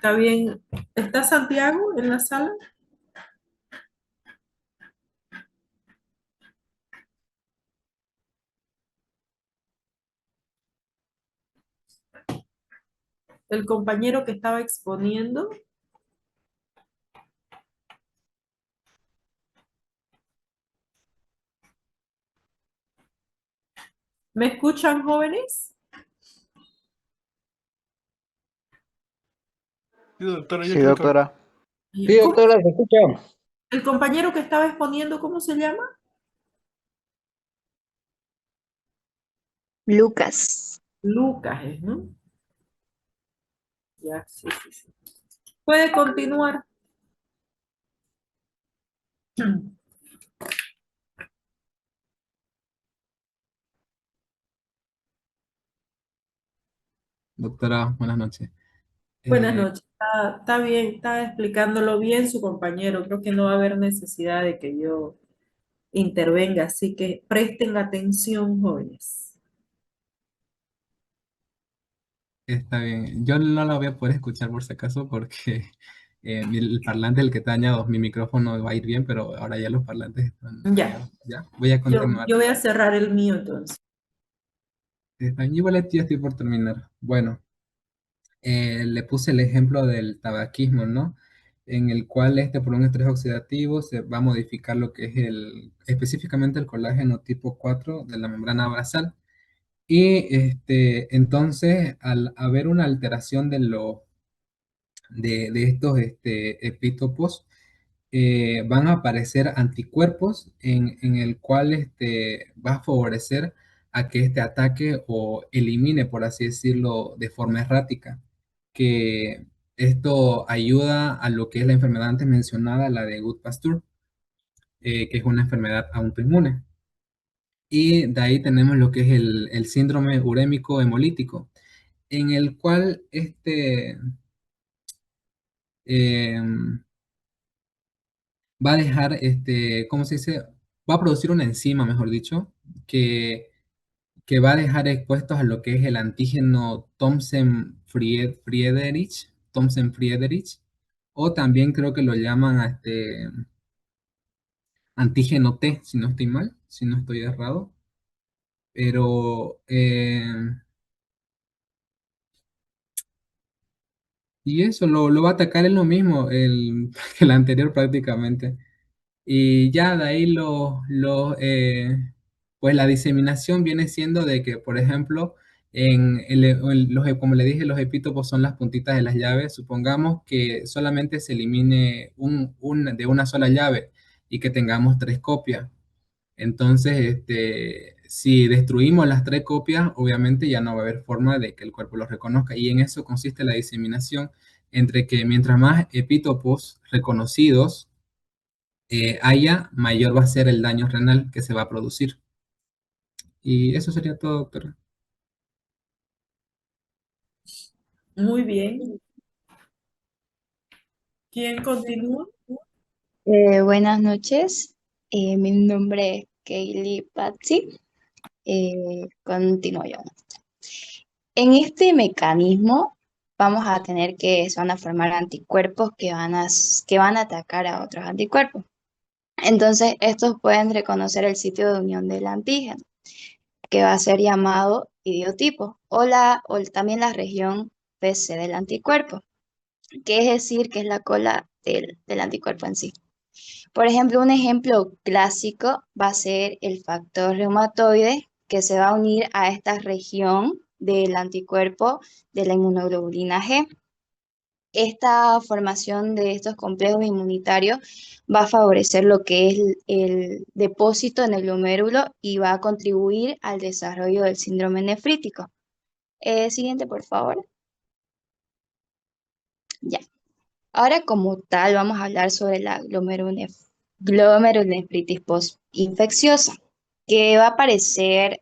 Está bien. ¿Está Santiago en la sala? El compañero que estaba exponiendo. ¿Me escuchan, jóvenes? Sí, doctora, yo Sí, creo que... doctora. Sí, ¿Cómo doctora, se escucha. el compañero que estaba exponiendo, cómo se llama? Lucas. Lucas, ¿no? Ya, sí, sí, sí. Puede continuar. Doctora, buenas noches. Buenas Eh, noches. Está bien, está explicándolo bien su compañero. Creo que no va a haber necesidad de que yo intervenga, así que presten atención, jóvenes. está bien. Yo no la voy a poder escuchar por si acaso porque el parlante el que está dañado, mi micrófono va a ir bien, pero ahora ya los parlantes están Ya, dañados. Ya, voy a continuar. yo voy a cerrar el mío entonces. Está bien, igual ya estoy por terminar. Bueno, le puse el ejemplo del tabaquismo, ¿no? En el cual por un estrés oxidativo se va a modificar lo que es específicamente el colágeno tipo 4 de la membrana basal. Y entonces, al haber una alteración de estos epítopos, van a aparecer anticuerpos en el cual va a favorecer a que este ataque o elimine, por así decirlo, de forma errática. Que esto ayuda a lo que es la enfermedad antes mencionada, la de Good-Pasteur, que es una enfermedad autoinmune. Y de ahí tenemos lo que es el síndrome urémico hemolítico, en el cual em, va a dejar, ¿cómo se dice? Va a producir una enzima, mejor dicho, que, que va a dejar expuestos a lo que es el antígeno Thomsen-Friedrich, o también creo que lo llaman antígeno T, si no estoy mal, si no estoy errado, pero... y eso lo va a atacar en lo mismo que el anterior prácticamente. Y ya de ahí pues la diseminación viene siendo de que, por ejemplo, como le dije, los epítopos son las puntitas de las llaves. Supongamos que solamente se elimine de una sola llave y que tengamos tres copias. Entonces, si destruimos las tres copias, obviamente ya no va a haber forma de que el cuerpo los reconozca. Y en eso consiste la diseminación, entre que mientras más epítopos reconocidos haya, mayor va a ser el daño renal que se va a producir. Y eso sería todo, doctor. Muy bien. ¿Quién continúa? Buenas noches. Mi nombre es Kaylee Patsy. Continúo yo. En este mecanismo vamos a tener que se van a formar anticuerpos que van a atacar a otros anticuerpos. Entonces, estos pueden reconocer el sitio de unión del antígeno, que va a ser llamado idiotipo, o también la región PC del anticuerpo, que es decir, que es la cola del anticuerpo en sí. Por ejemplo, un ejemplo clásico va a ser el factor reumatoide, que se va a unir a esta región del anticuerpo de la inmunoglobulina G. Esta formación de estos complejos inmunitarios va a favorecer lo que es el depósito en el glomérulo y va a contribuir al desarrollo del síndrome nefrítico. Siguiente, por favor. Ya. Ahora, como tal, vamos a hablar sobre la glomerulonefritis postinfecciosa, que va a aparecer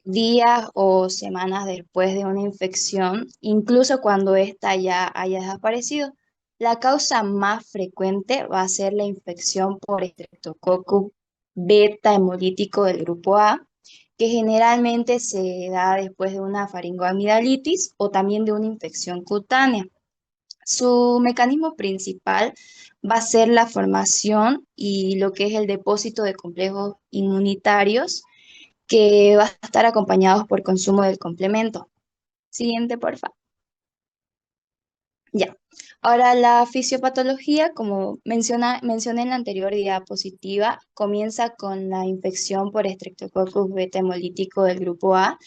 días o semanas después de una infección, incluso cuando ésta ya haya desaparecido. La causa más frecuente va a ser la infección por Streptococcus beta hemolítico del grupo A, que generalmente se da después de una faringoamidalitis o también de una infección cutánea. Su mecanismo principal va a ser la formación y lo que es el depósito de complejos inmunitarios, que va a estar acompañados por consumo del complemento. Siguiente, porfa. Ya. Ahora, la fisiopatología, como mencioné en la anterior diapositiva, comienza con la infección por Streptococcus beta hemolítico del grupo A.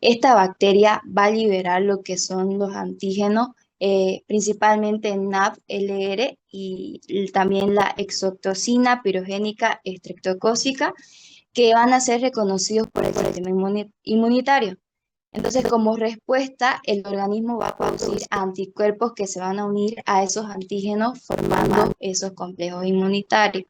Esta bacteria va a liberar lo que son los antígenos, principalmente NAB-LR y también la exotoxina pirogénica estreptocócica, que van a ser reconocidos por el sistema inmunitario. Entonces, como respuesta, el organismo va a producir anticuerpos que se van a unir a esos antígenos formando esos complejos inmunitarios.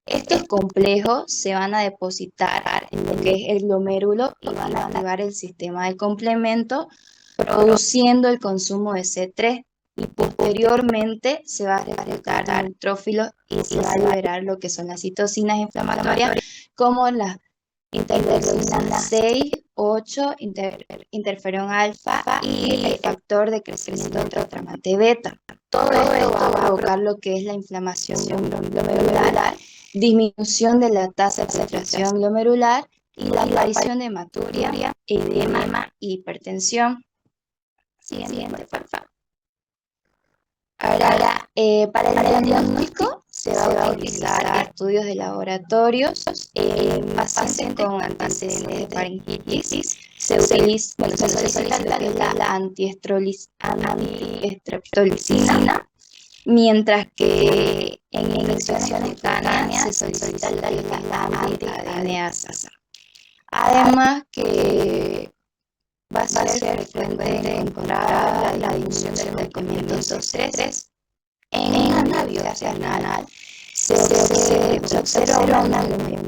Estos complejos se van a depositar en lo que es el glomérulo y van a activar el sistema de complemento, produciendo el consumo de C3. Y posteriormente se va a reclutar neutrófilos y se va a liberar lo que son las citocinas inflamatorias, como las interleucina 6, 8, interferón alfa y el factor de crecimiento inflamante beta. Todo esto va a provocar lo que es la inflamación glomerular, disminución de la tasa de filtración glomerular y la aparición de hematuria, edema y hipertensión. Siguiente, por favor. Ahora, para el diagnóstico se va a utilizar estudios de laboratorios en pacientes con antecedentes de faringitis. Se utiliza lo que es la antiestreptolicina, mientras que en infecciones cutáneas se solicita la anti-ADNasa. Además que va a ser frecuente encontrar la disminución del medicamento 3. En una biopsia renal se observa una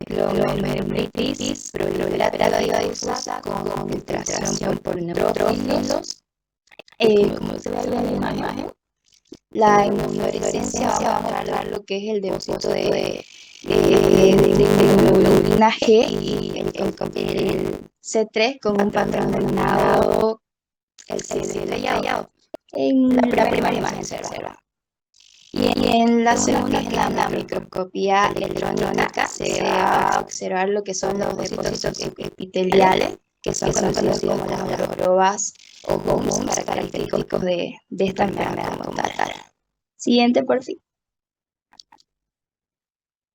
glomerulitis proliferativa difusa con filtración por neutrófilos. Como se ve en la imagen, la inmunofluorescencia va a mostrar lo que es el depósito de globulina G y el C3 con un patrón denominado el CDLA. En la primera imagen se observa. Y en la segunda, en la microscopía electrónica, se va a observar lo que son los depósitos epiteliales, que son conocidos como las borobas o humos característicos de esta enfermedad como tal. Siguiente, por fin.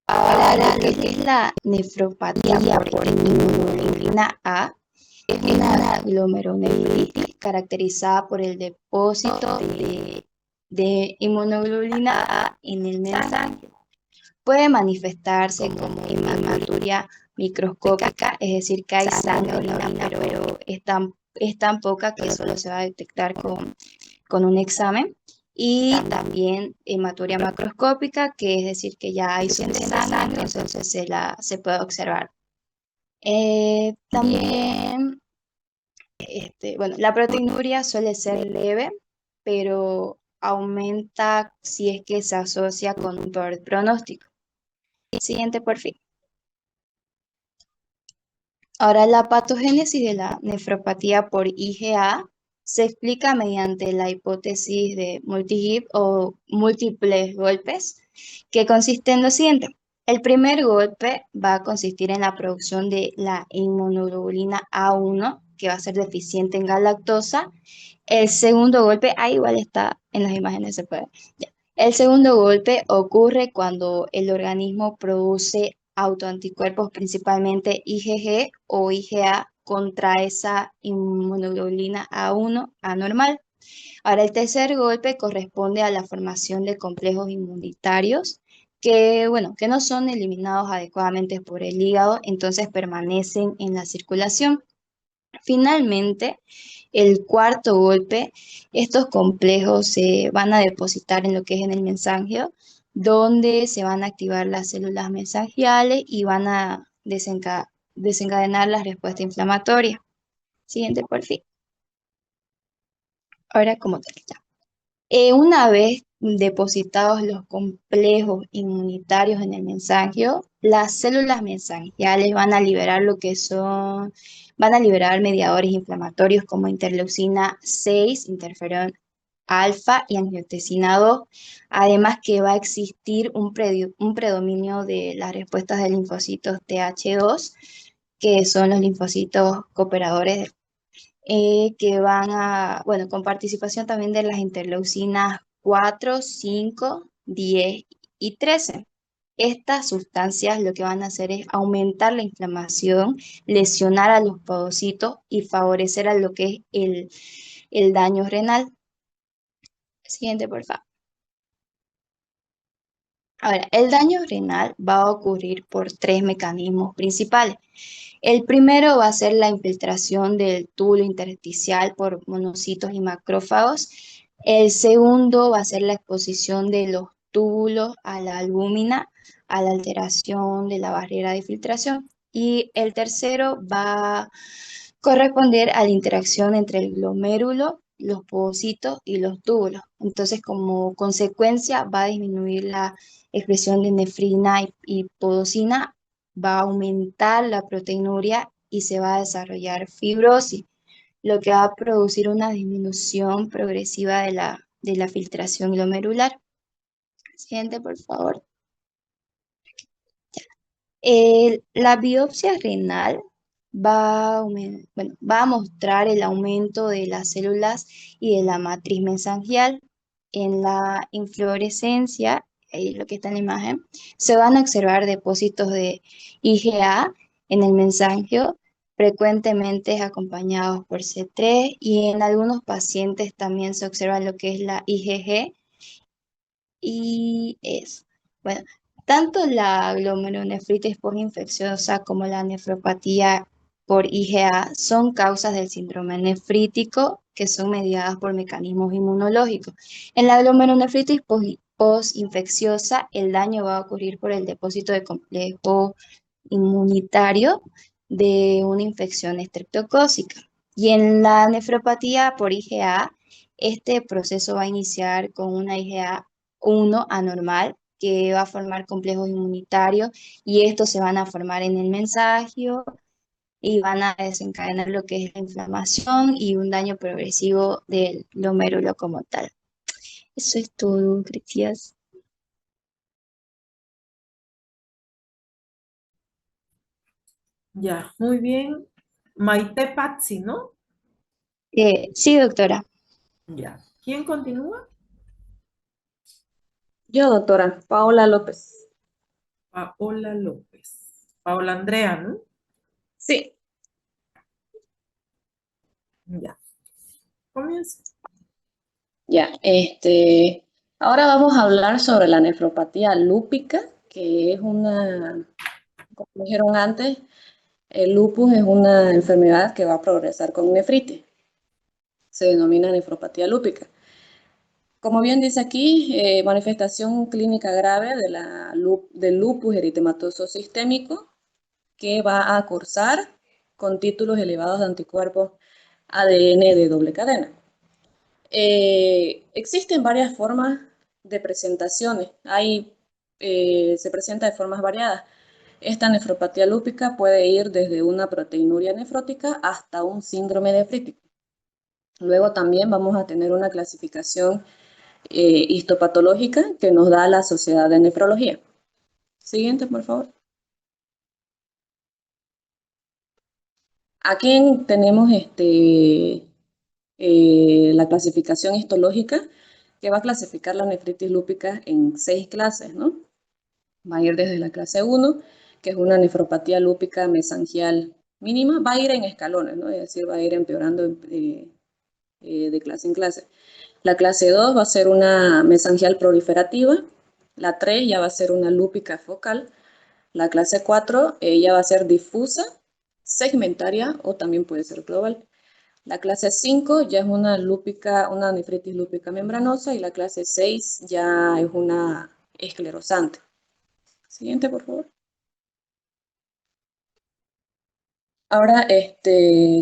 Ahora, lo que es la nefropatía por inmunoglobulina A, es una glomerulonefritis caracterizada por el depósito de inmunoglobulina A en el mensaje. Puede manifestarse como hematuria microscópica, es decir, que hay sangre en la orina, pero es tan poca que solo se va a detectar con un examen. Y también hematuria macroscópica, que es decir, que ya hay suficiente sangre, entonces se puede observar. También, bueno, la proteinuria suele ser leve, pero aumenta si es que se asocia con un peor pronóstico. Siguiente, por fin. Ahora, la patogénesis de la nefropatía por IgA se explica mediante la hipótesis de multi-hip o múltiples golpes, que consiste en lo siguiente. El primer golpe va a consistir en la producción de la inmunoglobulina A1, que va a ser deficiente en galactosa. El segundo golpe, igual está en las imágenes, se puede. Ya. El segundo golpe ocurre cuando el organismo produce autoanticuerpos, principalmente IgG o IgA, contra esa inmunoglobulina A1 anormal. Ahora, el tercer golpe corresponde a la formación de complejos inmunitarios que, bueno, que no son eliminados adecuadamente por el hígado, entonces permanecen en la circulación. Finalmente, el cuarto golpe, estos complejos se van a depositar en lo que es en el mensanjio, donde se van a activar las células mesangiales y van a desencadenar la respuesta inflamatoria. Siguiente, por fin. Ahora, como tal. Una vez depositados los complejos inmunitarios en el mensangio, las células mesangiales van a liberar van a liberar mediadores inflamatorios como interleucina 6, interferón alfa y angiotensina 2. Además que va a existir un predominio de las respuestas de linfocitos TH2, que son los linfocitos cooperadores, que van a, bueno, con participación también de las interleucinas 4, 5, 10 y 13. Estas sustancias lo que van a hacer es aumentar la inflamación, lesionar a los podocitos y favorecer a lo que es el daño renal. Siguiente, por favor. Ahora, el daño renal va a ocurrir por tres mecanismos principales. El primero va a ser la infiltración del túbulo intersticial por monocitos y macrófagos. El segundo va a ser la exposición de los túbulos a la albúmina, a la alteración de la barrera de filtración. Y el tercero va a corresponder a la interacción entre el glomérulo, los povocitos y los túbulos. Entonces, como consecuencia, va a disminuir la expresión de nefrina y podocina, va a aumentar la proteinuria y se va a desarrollar fibrosis, lo que va a producir una disminución progresiva de la filtración glomerular. Siguiente, por favor. La biopsia renal va a mostrar el aumento de las células y de la matriz mesangial. En la inflorescencia, ahí lo que está en la imagen, se van a observar depósitos de IgA en el mesangio, frecuentemente acompañados por C3, y en algunos pacientes también se observa lo que es la IgG y eso. Bueno, tanto la glomerulonefritis postinfecciosa como la nefropatía por IgA son causas del síndrome nefrítico que son mediadas por mecanismos inmunológicos. En la glomerulonefritis postinfecciosa, el daño va a ocurrir por el depósito de complejo inmunitario de una infección estreptocócica. Y en la nefropatía por IgA, este proceso va a iniciar con una IgA 1 anormal que va a formar complejos inmunitarios y estos se van a formar en el mensajio y van a desencadenar lo que es la inflamación y un daño progresivo del glomérulo como tal. Eso es todo, gracias. Ya, muy bien. Maite Pazzi, ¿no? Sí, doctora. Ya. ¿Quién continúa? Yo, doctora, Paola López. Paola López. Paola Andrea, ¿no? Sí, Ya. Comienza. ya, ahora vamos a hablar sobre la nefropatía lúpica, que es como dijeron antes, el lupus es una enfermedad que va a progresar con nefritis. Se denomina nefropatía lúpica. Como bien dice aquí, manifestación clínica grave del lupus eritematoso sistémico que va a cursar con títulos elevados de anticuerpos ADN de doble cadena. Existen varias formas de presentaciones. Se presenta de formas variadas. Esta nefropatía lúpica puede ir desde una proteinuria nefrótica hasta un síndrome nefrítico. Luego también vamos a tener una clasificación histopatológica que nos da la Sociedad de Nefrología. Siguiente, por favor. Aquí tenemos la clasificación histológica que va a clasificar la nefritis lúpica en 6 clases, ¿no? Va a ir desde la clase 1, que es una nefropatía lúpica mesangial mínima, va a ir en escalones, ¿no? Es decir, va a ir empeorando de clase en clase. La clase 2 va a ser una mesangial proliferativa, la 3 ya va a ser una lúpica focal, la clase 4 ya va a ser difusa, segmentaria o también puede ser global. La clase 5 ya es una nefritis lúpica membranosa y la clase 6 ya es una esclerosante. Siguiente, por favor. Ahora,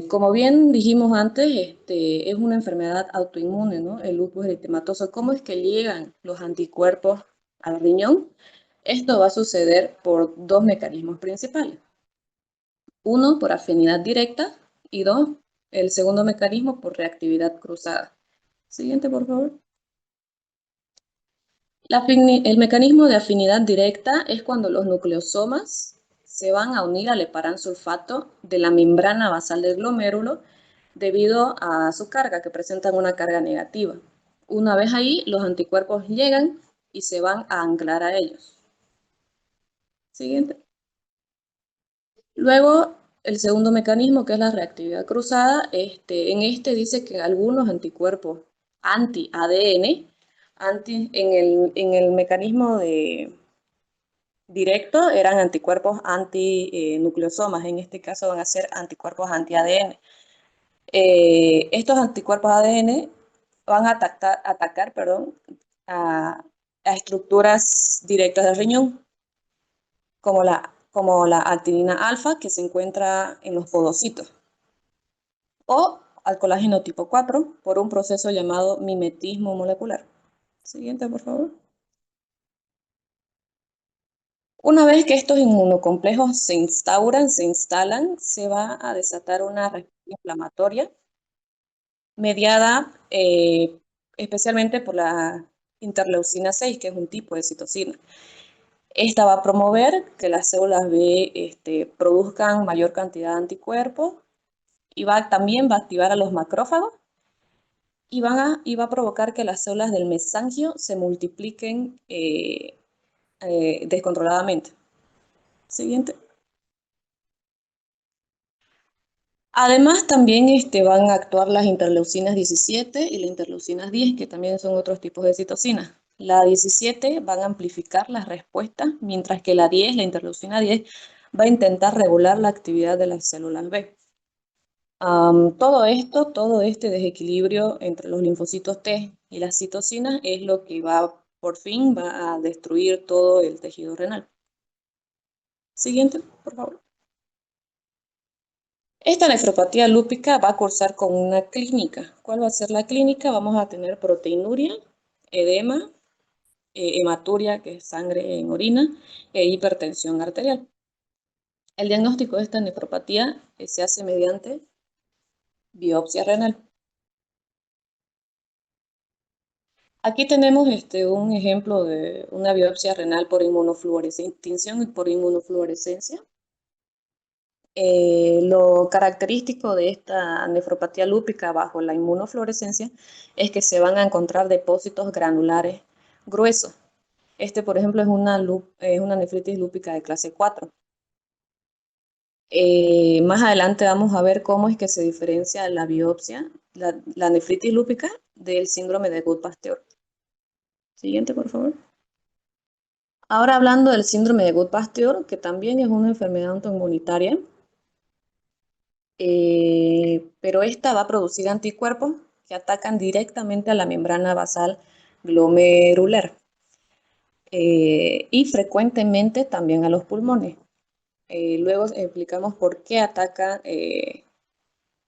como bien dijimos antes, es una enfermedad autoinmune, ¿no? El lupus eritematoso. ¿Cómo es que llegan los anticuerpos al riñón? Esto va a suceder por dos mecanismos principales. Uno, por afinidad directa y dos, el segundo mecanismo por reactividad cruzada. Siguiente, por favor. El mecanismo de afinidad directa es cuando los nucleosomas se van a unir al heparansulfato de la membrana basal del glomérulo debido a su carga, que presentan una carga negativa. Una vez ahí, los anticuerpos llegan y se van a anclar a ellos. Siguiente. Luego, el segundo mecanismo, que es la reactividad cruzada, en este dice que algunos anticuerpos anti-ADN, en el mecanismo directo eran anticuerpos antinucleosomas, en este caso van a ser anticuerpos anti-ADN. Estos anticuerpos ADN van a atacar a estructuras directas del riñón, como la actinina alfa que se encuentra en los podocitos, o al colágeno tipo 4 por un proceso llamado mimetismo molecular. Siguiente, por favor. Una vez que estos inmunocomplejos se instalan, se va a desatar una respuesta inflamatoria mediada especialmente por la interleucina 6, que es un tipo de citocina. Esta va a promover que las células B produzcan mayor cantidad de anticuerpos y también va a activar a los macrófagos y va a provocar que las células del mesangio se multipliquen descontroladamente. Siguiente. Además, también van a actuar las interleucinas 17 y las interleucinas 10, que también son otros tipos de citocinas. La 17 van a amplificar las respuestas, mientras que la interleucina 10, va a intentar regular la actividad de las células B. Todo este desequilibrio entre los linfocitos T y las citocinas es lo que por fin va a destruir todo el tejido renal. Siguiente, por favor. Esta nefropatía lúpica va a cursar con una clínica. ¿Cuál va a ser la clínica? Vamos a tener proteinuria, edema, hematuria, que es sangre en orina, e hipertensión arterial. El diagnóstico de esta nefropatía se hace mediante biopsia renal. Aquí tenemos un ejemplo de una biopsia renal por tinción y por inmunofluorescencia. Lo característico de esta nefropatía lúpica bajo la inmunofluorescencia es que se van a encontrar depósitos granulares gruesos. Por ejemplo, es una nefritis lúpica de clase 4. Más adelante vamos a ver cómo es que se diferencia la biopsia, la nefritis lúpica, del síndrome de Goodpasteur. Siguiente, por favor. Ahora hablando del síndrome de Goodpasteur, que también es una enfermedad autoinmunitaria, pero esta va a producir anticuerpos que atacan directamente a la membrana basal glomerular y frecuentemente también a los pulmones. Luego explicamos por qué ataca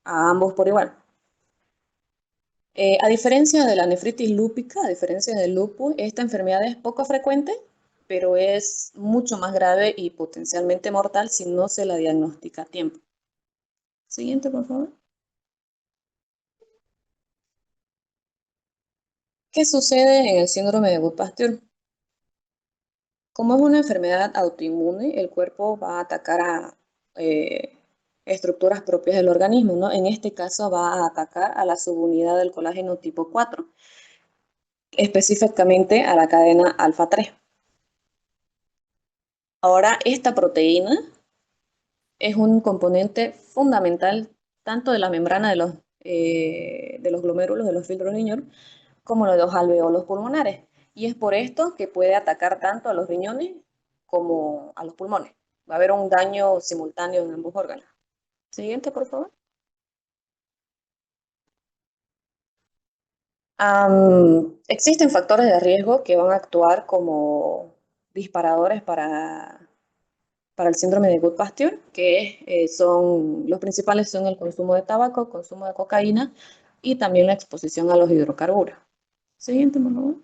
a ambos por igual. A diferencia de la nefritis lúpica, a diferencia del lupus, esta enfermedad es poco frecuente, pero es mucho más grave y potencialmente mortal si no se la diagnostica a tiempo. Siguiente, por favor. ¿Qué sucede en el síndrome de Goodpasteur? Como es una enfermedad autoinmune, el cuerpo va a atacar a estructuras propias del organismo, ¿no? En este caso va a atacar a la subunidad del colágeno tipo 4, específicamente a la cadena alfa 3. Ahora, esta proteína es un componente fundamental tanto de la membrana de los glomérulos, de los filtros riñón, como de los alveolos pulmonares. Y es por esto que puede atacar tanto a los riñones como a los pulmones. Va a haber un daño simultáneo en ambos órganos. Siguiente, por favor. Existen factores de riesgo que van a actuar como disparadores para el síndrome de Goodpasteur, que los principales son el consumo de tabaco, consumo de cocaína y también la exposición a los hidrocarburos. Siguiente, por favor.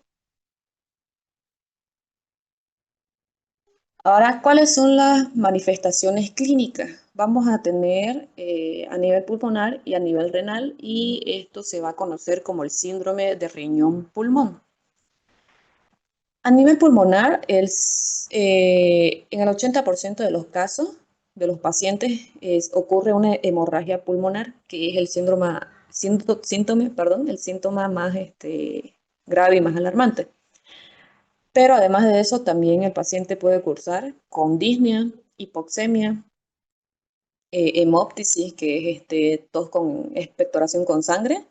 Ahora, ¿cuáles son las manifestaciones clínicas vamos a tener a nivel pulmonar y a nivel renal, y esto se va a conocer como el síndrome de riñón-pulmón. A nivel pulmonar, en el 80% de los casos de los pacientes ocurre una hemorragia pulmonar, que es el síntoma más grave y más alarmante. Pero además de eso, también el paciente puede cursar con disnea, hipoxemia, hemóptisis, que es tos con expectoración con sangre,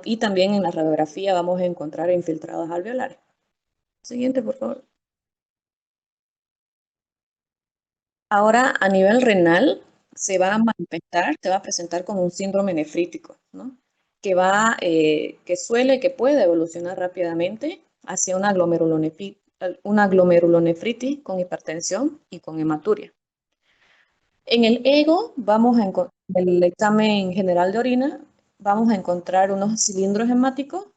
y también en la radiografía vamos a encontrar infiltrados alveolares. Siguiente, por favor. Ahora, a nivel renal, se va a manifestar, se va a presentar como un síndrome nefrítico, ¿no? Que puede evolucionar rápidamente hacia una glomerulonefritis con hipertensión y con hematuria. En el ego, en el examen general de orina, vamos a encontrar unos cilindros hemáticos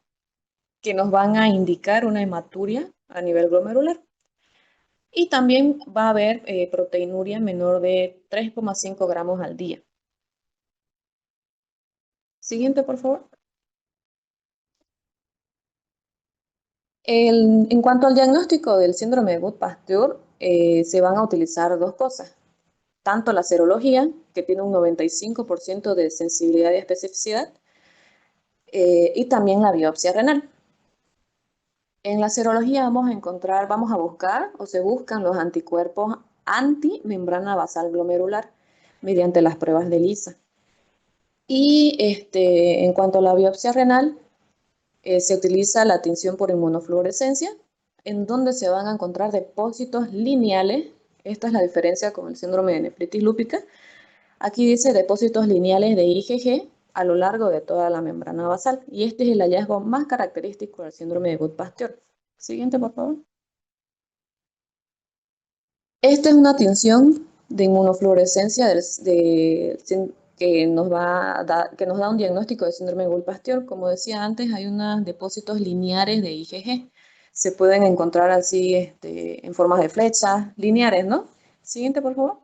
que nos van a indicar una hematuria a nivel glomerular. Y también va a haber proteinuria menor de 3,5 gramos al día. Siguiente, por favor. En cuanto al diagnóstico del síndrome de Gut-Pasteur, se van a utilizar dos cosas. Tanto la serología, que tiene un 95% de sensibilidad y especificidad, y también la biopsia renal. En la serología vamos a buscar o se buscan los anticuerpos antimembrana basal glomerular mediante las pruebas de ELISA. Y en cuanto a la biopsia renal, se utiliza la tinción por inmunofluorescencia, en donde se van a encontrar depósitos lineales. Esta es la diferencia con el síndrome de nefritis lúpica. Aquí dice depósitos lineales de IgG a lo largo de toda la membrana basal. Y este es el hallazgo más característico del síndrome de Gut-Pasteur. Siguiente, por favor. Esta es una tinción de inmunofluorescencia que nos da un diagnóstico de síndrome de Gut-Pasteur. Como decía antes, hay unos depósitos lineares de IgG. Se pueden encontrar así en formas de flechas lineares, ¿no? Siguiente, por favor.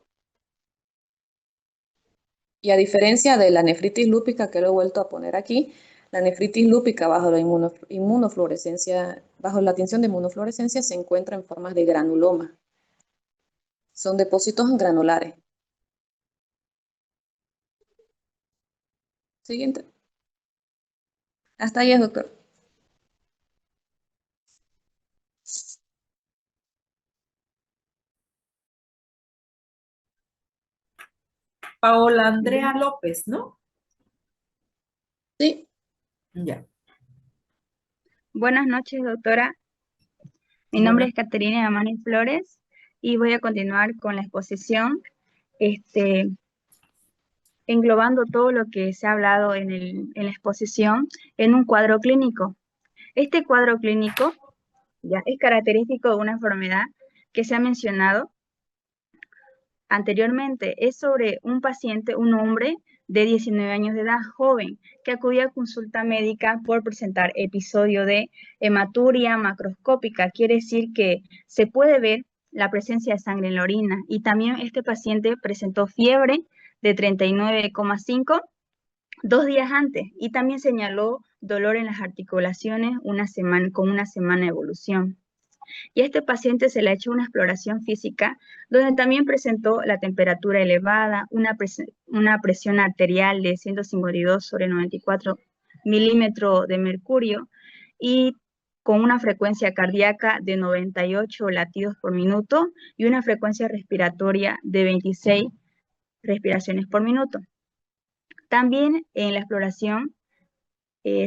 Y a diferencia de la nefritis lúpica, que lo he vuelto a poner aquí, la nefritis lúpica bajo la inmunofluorescencia, bajo la tinción de inmunofluorescencia, se encuentra en formas de granuloma. Son depósitos granulares. Siguiente. Hasta ahí, doctor. Paola Andrea López, ¿no? Sí. Ya. Buenas noches, doctora. Mi nombre es Caterina Amani Flores y voy a continuar con la exposición, englobando todo lo que se ha hablado en la exposición en un cuadro clínico. Este cuadro clínico ya es característico de una enfermedad que se ha mencionado anteriormente. Es sobre un paciente, un hombre de 19 años de edad, joven, que acudía a consulta médica por presentar episodio de hematuria macroscópica. Quiere decir que se puede ver la presencia de sangre en la orina. Y también este paciente presentó fiebre de 39,5 2 días antes, y también señaló dolor en las articulaciones con una semana de evolución. Y a este paciente se le ha hecho una exploración física donde también presentó la temperatura elevada, una presión arterial de 152/94 milímetros de mercurio y con una frecuencia cardíaca de 98 latidos por minuto y una frecuencia respiratoria de 26 respiraciones por minuto. También en la exploración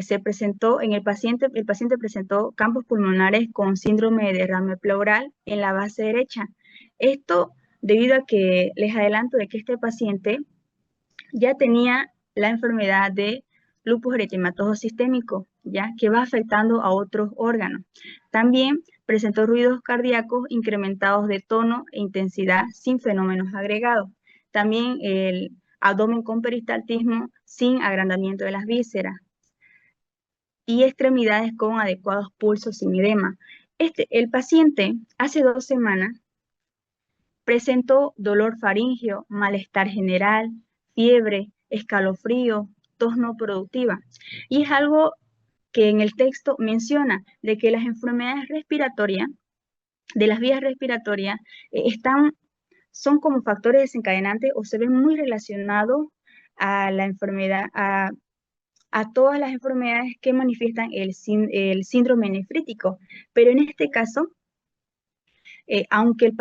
se presentó el paciente presentó campos pulmonares con síndrome de derrame pleural en la base derecha. Esto debido a que les adelanto de que este paciente ya tenía la enfermedad de lupus eritematoso sistémico, ya que va afectando a otros órganos. También presentó ruidos cardíacos incrementados de tono e intensidad sin fenómenos agregados. También el abdomen con peristaltismo sin agrandamiento de las vísceras y extremidades con adecuados pulsos sin edema. El paciente hace 2 semanas Presentó dolor faríngeo, malestar general, fiebre, escalofrío, tos no productiva. Y es algo que en el texto menciona de que las enfermedades respiratorias, de las vías respiratorias, son como factores desencadenantes o se ven muy relacionados a la enfermedad, a todas las enfermedades que manifiestan el síndrome nefrítico. Pero en este caso, aunque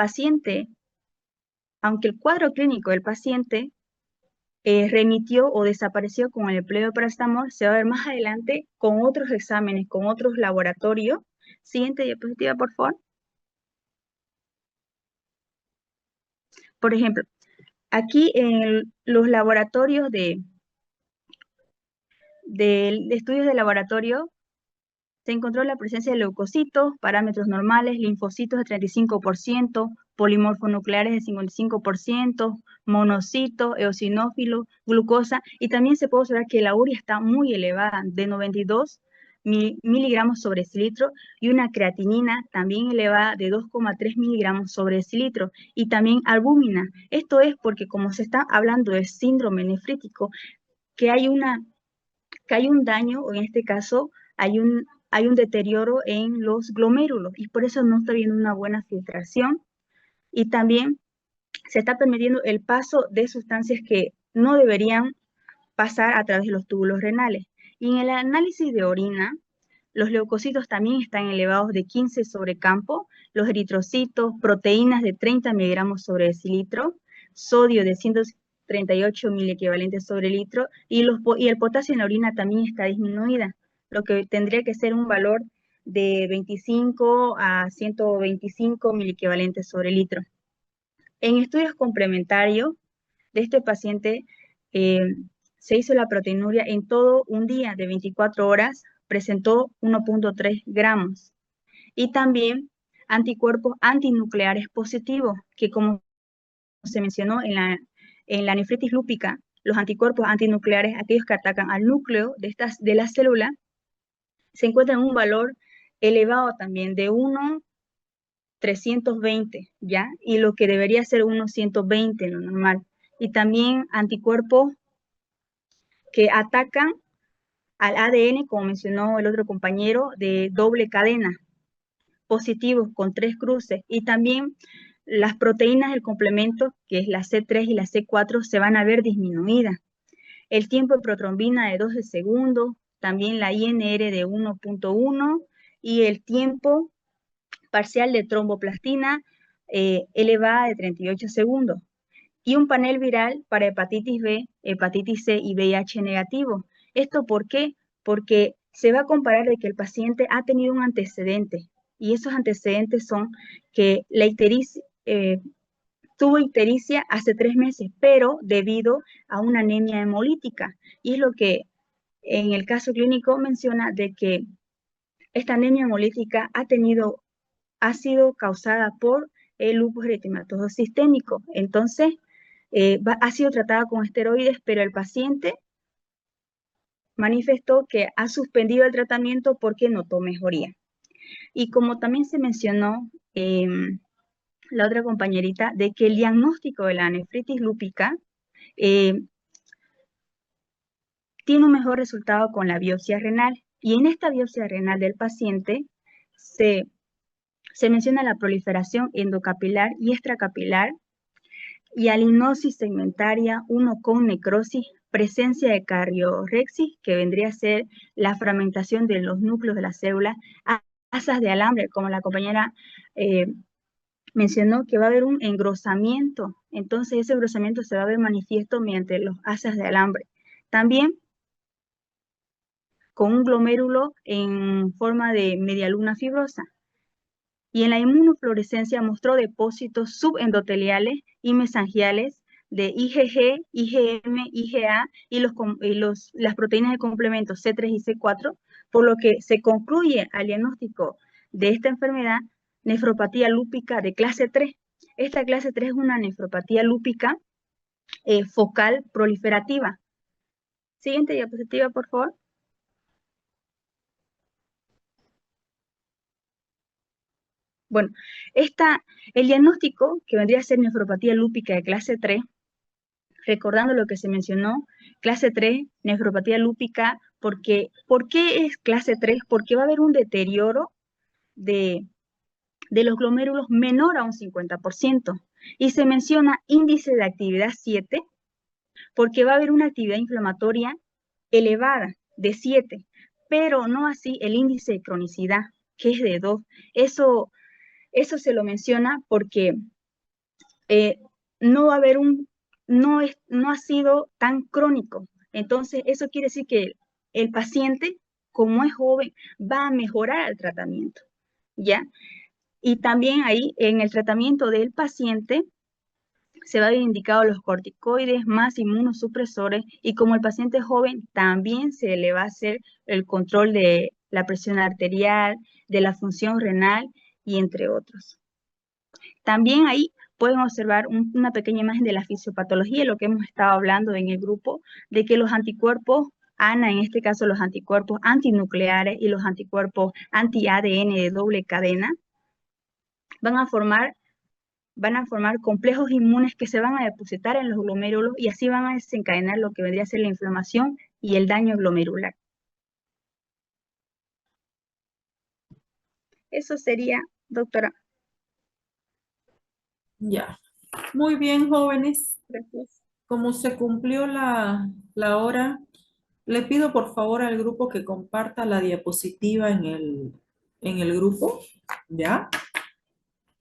el cuadro clínico del paciente remitió o desapareció con el empleo de paracetamol, se va a ver más adelante con otros exámenes, con otros laboratorios. Siguiente diapositiva, por favor. Por ejemplo, aquí en los laboratorios de estudios de laboratorio, se encontró la presencia de leucocitos, parámetros normales, linfocitos de 35%, polimorfonucleares de 55%, monocitos, eosinófilos, glucosa, y también se puede observar que la urea está muy elevada, de 92 miligramos sobre decilitro, y una creatinina también elevada de 2,3 miligramos sobre decilitro, y también albúmina. Esto es porque, como se está hablando de síndrome nefrítico, que hay un daño, o en este caso hay un deterioro en los glomérulos, y por eso no está habiendo una buena filtración, y también se está permitiendo el paso de sustancias que no deberían pasar a través de los túbulos renales. Y en el análisis de orina, los leucocitos también están elevados de 15 sobre campo, los eritrocitos, proteínas de 30 miligramos sobre decilitro, sodio de 138 miliequivalentes sobre litro, y el potasio en la orina también está disminuida, lo que tendría que ser un valor de 25 a 125 miliequivalentes sobre litro. En estudios complementarios de este paciente, se hizo la proteinuria en todo un día de 24 horas, presentó 1,3 gramos. Y también anticuerpos antinucleares positivos, que como se mencionó en la nefritis lúpica, los anticuerpos antinucleares, aquellos que atacan al núcleo de la célula, se encuentran en un valor elevado también de 1,320, ¿ya? Y lo que debería ser 1,120 en lo normal. Y también anticuerpos que atacan al ADN, como mencionó el otro compañero, de doble cadena, positivos con 3 cruces, y también las proteínas del complemento, que es la C3 y la C4, se van a ver disminuidas. El tiempo de protrombina de 12 segundos, también la INR de 1,1 y el tiempo parcial de tromboplastina elevada de 38 segundos. Y un panel viral para hepatitis B, hepatitis C y VIH negativo. ¿Esto por qué? Porque se va a comparar de que el paciente ha tenido un antecedente, y esos antecedentes son que la tuvo ictericia hace 3 meses, pero debido a una anemia hemolítica. Y es lo que en el caso clínico menciona de que esta anemia hemolítica ha sido causada por el lupus eritematoso sistémico. Entonces, ha sido tratada con esteroides, pero el paciente manifestó que ha suspendido el tratamiento porque notó mejoría. Y como también se mencionó la otra compañerita, de que el diagnóstico de la nefritis lúpica tiene un mejor resultado con la biopsia renal. Y en esta biopsia renal del paciente se menciona la proliferación endocapilar y extracapilar, y alinosis segmentaria, uno con necrosis, presencia de cardiorexis, que vendría a ser la fragmentación de los núcleos de la célula, asas de alambre, como la compañera mencionó, que va a haber un engrosamiento. Entonces ese engrosamiento se va a ver manifiesto mediante los asas de alambre. También con un glomérulo en forma de media luna fibrosa. Y en la inmunofluorescencia mostró depósitos subendoteliales y mesangiales de IgG, IgM, IgA y las proteínas de complemento C3 y C4, por lo que se concluye al diagnóstico de esta enfermedad nefropatía lúpica de clase 3. Esta clase 3 es una nefropatía lúpica focal proliferativa. Siguiente diapositiva, por favor. Bueno, el diagnóstico que vendría a ser nefropatía lúpica de clase 3, recordando lo que se mencionó, clase 3, nefropatía lúpica, ¿por qué es clase 3? Porque va a haber un deterioro de los glomérulos menor a un 50%. Y se menciona índice de actividad 7 porque va a haber una actividad inflamatoria elevada de 7, pero no así el índice de cronicidad, que es de 2. Eso se lo menciona porque no va a haber no ha sido tan crónico. Entonces, eso quiere decir que el paciente, como es joven, va a mejorar el tratamiento, ¿ya? Y también ahí, en el tratamiento del paciente, se va a ver indicado los corticoides más inmunosupresores y como el paciente es joven, también se le va a hacer el control de la presión arterial, de la función renal y entre otros. También ahí pueden observar una pequeña imagen de la fisiopatología, lo que hemos estado hablando en el grupo, de que los anticuerpos ANA, en este caso los anticuerpos antinucleares y los anticuerpos anti-ADN de doble cadena, van a formar complejos inmunes que se van a depositar en los glomérulos y así van a desencadenar lo que vendría a ser la inflamación y el daño glomerular. Eso sería, doctora. Ya. Muy bien, jóvenes. Gracias. Como se cumplió la hora, le pido por favor al grupo que comparta la diapositiva en el grupo, ¿ya?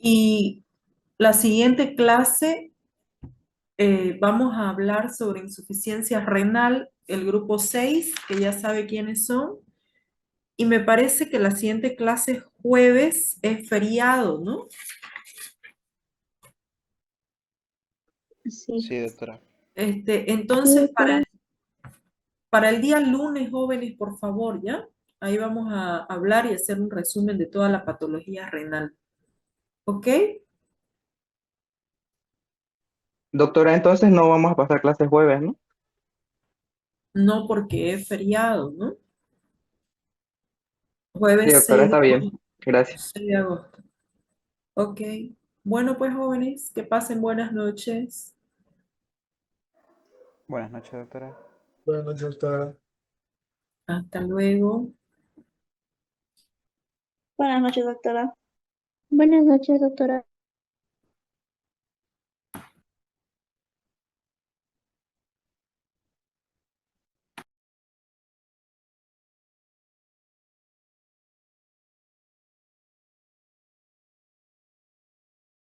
Y la siguiente clase vamos a hablar sobre insuficiencia renal, el grupo 6, que ya sabe quiénes son. Y me parece que la siguiente clase es jueves, es feriado, ¿no? Sí. Sí, doctora. Entonces, para el día lunes, jóvenes, por favor, ¿ya? Ahí vamos a hablar y hacer un resumen de toda la patología renal. ¿Ok? Doctora, entonces no vamos a pasar clases jueves, ¿no? No porque es feriado, ¿no? Sí, Jueves doctora, 6 está bien. Gracias. de agosto. Ok. Bueno, pues jóvenes, que pasen buenas noches. Buenas noches, doctora. Buenas noches, doctora. Hasta luego. Buenas noches, doctora. Buenas noches, doctora.